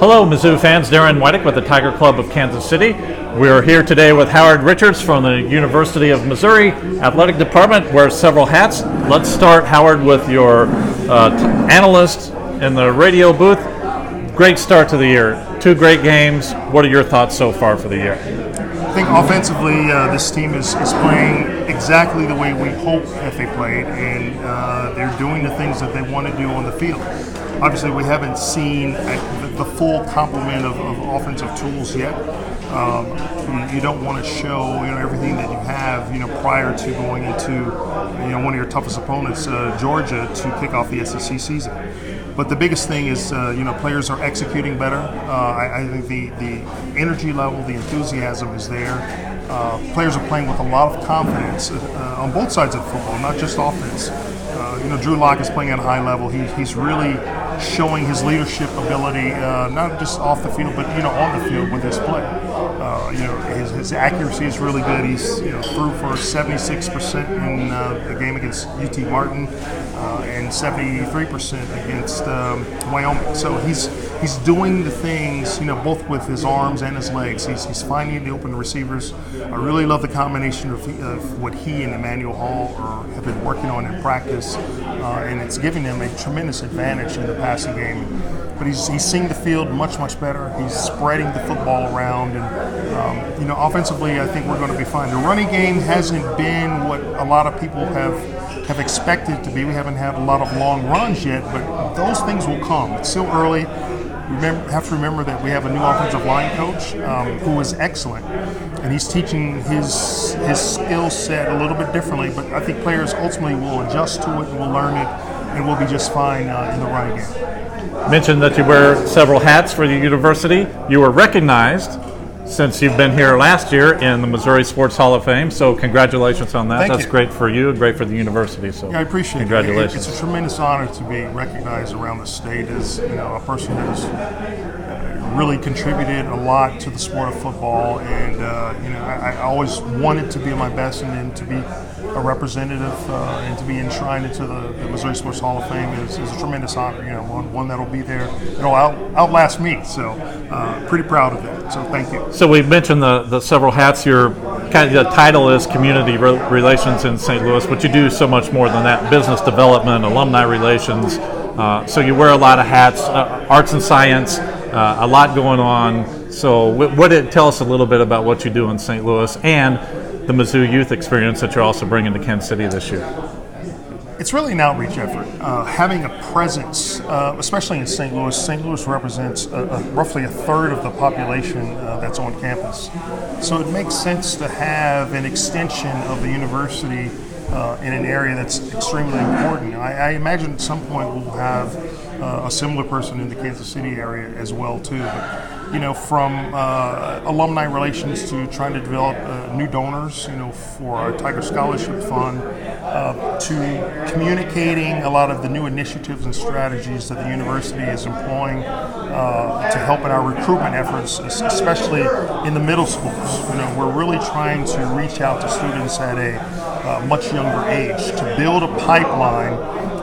Hello, Mizzou fans. Darren Whittick with the Tiger Club of Kansas City. We're here today with Howard Richards from the University of Missouri Athletic Department. Wears several hats. Let's start, Howard, with your analyst in the radio booth. Great start to the year. 2 great games. What are your thoughts so far for the year? I think offensively, this team is playing exactly the way we hoped that they played, and they're doing the things that they want to do on the field. Obviously, we haven't seen the full complement of offensive tools yet. You don't want to show everything that you have prior to going into one of your toughest opponents, Georgia, to kick off the SEC season. But the biggest thing is players are executing better. I think the energy level, the enthusiasm is there. Players are playing with a lot of confidence on both sides of football, not just offense. Drew Lock is playing at a high level. He's really showing his leadership ability, not just off the field, but on the field with his play. His accuracy is really good. He's threw for 76% in the game against UT Martin and 73% against Wyoming. So he's doing the things both with his arms and his legs. He's finding the open receivers. I really love the combination of what he and Emmanuel Hall have been working on in practice, and it's giving them a tremendous advantage in the passing game. But he's seeing the field much better. He's spreading the football around, and offensively, I think we're going to be fine. The running game hasn't been what a lot of people have expected to be. We haven't had a lot of long runs yet, but those things will come. It's still early. Have to remember that we have a new offensive line coach who is excellent, and he's teaching his skill set a little bit differently. But I think players ultimately will adjust to it and will learn it, and will be just fine in the running game. Mentioned that you wear several hats for the university. You were recognized since you've been here last year in the Missouri Sports Hall of Fame, so congratulations on that. Thank That's you. great for you and great for the university. So yeah, I appreciate congratulations. it. It's a tremendous honor to be recognized around the state as a person that has really contributed a lot to the sport of football, and I always wanted to be my best, and then to be a representative and to be enshrined into the Missouri Sports Hall of Fame is a tremendous honor. One that'll be there. It'll outlast me. So pretty proud of that. So thank you. So we've mentioned the several hats. Your the title is Community Relations in St. Louis, but you do so much more than that: business development, alumni relations. So you wear a lot of hats, arts and science, a lot going on. So tell us a little bit about what you do in St. Louis and the Mizzou youth experience that you're also bringing to Kansas City this year. It's really an outreach effort. Having a presence, especially in St. Louis. St. Louis represents roughly a third of the population that's on campus. So it makes sense to have an extension of the university in an area that's extremely important. I imagine at some point we'll have a similar person in the Kansas City area as well too. But, from alumni relations to trying to develop new donors, for our Tiger Scholarship Fund, to communicating a lot of the new initiatives and strategies that the university is employing to help in our recruitment efforts, especially in the middle schools. We're really trying to reach out to students at a much younger age to build a pipeline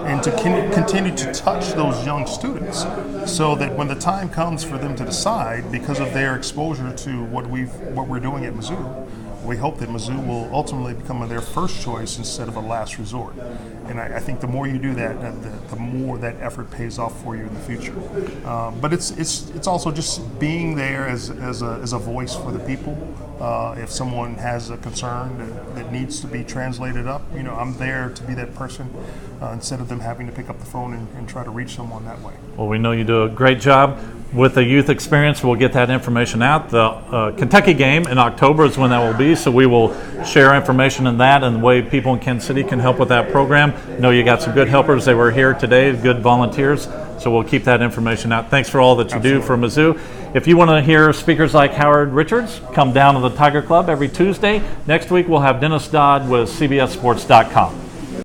and to continue to touch those young students, so that when the time comes for them to decide, because of their exposure to what we're doing at Mizzou, we hope that Mizzou will ultimately become their first choice instead of a last resort. And I think the more you do that, the more that effort pays off for you in the future. But it's also just being there as a voice for the people. If someone has a concern that needs to be translated up, I'm there to be that person instead of them having to pick up the phone and try to reach someone that way. Well, we know you do a great job with the youth experience. We'll get that information out. The Kentucky game in October is when that will be, so we will share information on that and the way people in Kansas City can help with that program. I know you got some good helpers. They were here today, good volunteers, so we'll keep that information out. Thanks for all that you do for Mizzou. If you want to hear speakers like Howard Richards, come down to the Tiger Club every Tuesday. Next week we'll have Dennis Dodd with CBSSports.com.